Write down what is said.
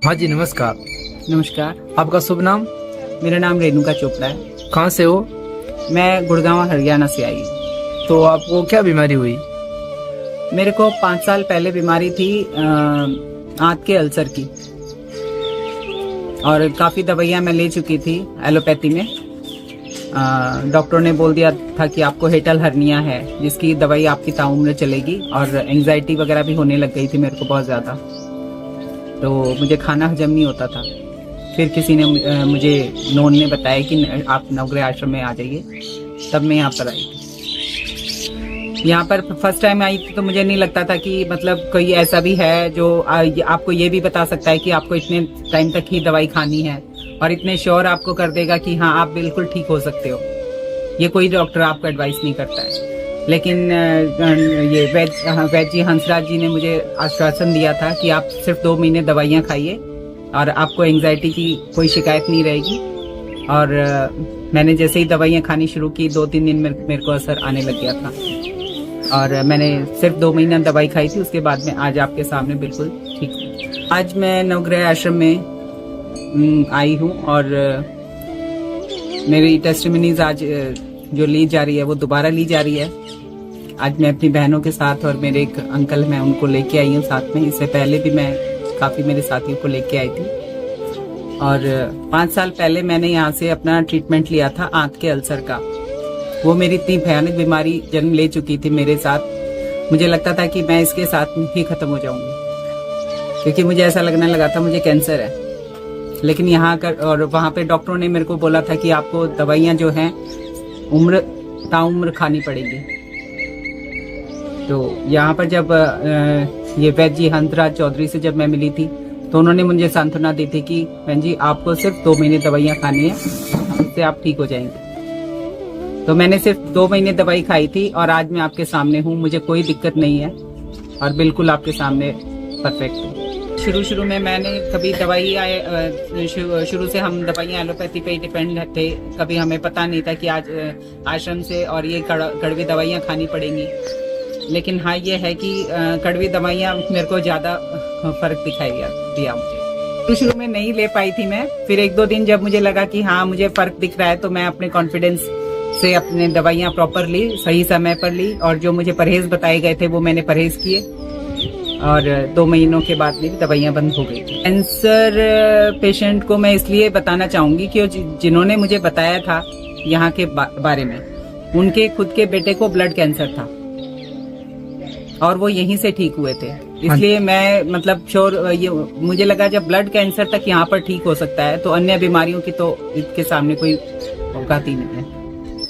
हाँ जी, नमस्कार। नमस्कार। आपका शुभ नाम? मेरा नाम रेणुका चोपड़ा है। कहाँ से हो? मैं गुड़गांव हरियाणा से आई हूँ। तो आपको क्या बीमारी हुई? मेरे को 5 साल पहले बीमारी थी आंत के अल्सर की, और काफ़ी दवाइयाँ मैं ले चुकी थी एलोपैथी में। डॉक्टर ने बोल दिया था कि आपको हेटल हर्निया है, जिसकी दवाई आपकी ताउम्र चलेगी, और एंग्जाइटी वगैरह भी होने लग गई थी मेरे को बहुत ज़्यादा, तो मुझे खाना हजम नहीं होता था। फिर किसी ने मुझे नोन ने बताया कि आप नवग्रह आश्रम में आ जाइए, तब मैं यहाँ पर आई थी। यहाँ पर फर्स्ट टाइम आई थी तो मुझे नहीं लगता था कि मतलब कोई ऐसा भी है जो आपको ये भी बता सकता है कि आपको इतने टाइम तक ही दवाई खानी है, और इतने श्योर आपको कर देगा कि हाँ आप बिल्कुल ठीक हो सकते हो। ये कोई डॉक्टर आपको एडवाइस नहीं करता है। लेकिन ये वैद्य जी हंसराज जी ने मुझे आश्वासन दिया था कि आप सिर्फ 2 महीने दवाइयाँ खाइए और आपको एंग्जाइटी की कोई शिकायत नहीं रहेगी। और मैंने जैसे ही दवाइयाँ खानी शुरू की, 2-3 दिन मेरे को असर आने लग गया था, और मैंने सिर्फ 2 महीना दवाई खाई थी। उसके बाद में आज आपके सामने बिल्कुल ठीक हूँ। आज मैं नवग्रह आश्रम में आई हूँ, और मेरी टेस्टिमनीज आज जो ली जा रही है वो दोबारा ली जा रही है। आज मैं अपनी बहनों के साथ और मेरे एक अंकल मैं उनको लेके आई हूँ साथ में। इससे पहले भी मैं काफ़ी मेरे साथियों को लेके आई थी, और 5 साल पहले मैंने यहाँ से अपना ट्रीटमेंट लिया था आंत के अल्सर का। वो मेरी इतनी भयानक बीमारी जन्म ले चुकी थी मेरे साथ, मुझे लगता था कि मैं इसके साथ ही ख़त्म हो जाऊंगी, क्योंकि मुझे ऐसा लगने लगा था मुझे कैंसर है। लेकिन यहाँ कर और वहाँ पे डॉक्टरों ने मेरे को बोला था कि आपको दवाइयाँ जो हैं ताउम्र खानी पड़ेगी। तो यहाँ पर जब ये वैद्य जी हंसराज चौधरी से जब मैं मिली थी, तो उन्होंने मुझे सांत्वना दी थी कि बहन जी आपको सिर्फ 2 महीने दवाइयाँ खानी है, उससे आप ठीक हो जाएंगे। तो मैंने सिर्फ 2 महीने दवाई खाई थी, और आज मैं आपके सामने हूँ। मुझे कोई दिक्कत नहीं है, और बिल्कुल आपके सामने परफेक्ट हूँ। शुरू में मैंने कभी शुरू से हम दवाइयाँ एलोपैथी पे ही डिपेंड थे। कभी हमें पता नहीं था कि आज आश्रम से और ये कड़वी दवाइयाँ खानी पड़ेंगी। लेकिन हाँ ये है कि कड़वी दवाइयाँ मेरे को ज़्यादा फर्क दिखाई दिया मुझे। शुरू में नहीं ले पाई थी मैं, फिर 1-2 दिन जब मुझे लगा कि हाँ मुझे फर्क दिख रहा है, तो मैं अपने कॉन्फिडेंस से अपने दवाइयाँ प्रॉपर ली, सही समय पर ली, और जो मुझे परहेज बताए गए थे वो मैंने परहेज किए, और 2 महीनों के बाद मेरी दवाइयाँ बंद हो गई। कैंसर पेशेंट को मैं इसलिए बताना चाहूँगी कि जिन्होंने मुझे बताया था यहाँ के बारे में, उनके खुद के बेटे को ब्लड कैंसर था, और वो यहीं से ठीक हुए थे। इसलिए मैं मतलब ये मुझे लगा जब ब्लड कैंसर तक यहाँ पर ठीक हो सकता है, तो अन्य बीमारियों की तो इसके सामने कोई औकात ही नहीं है।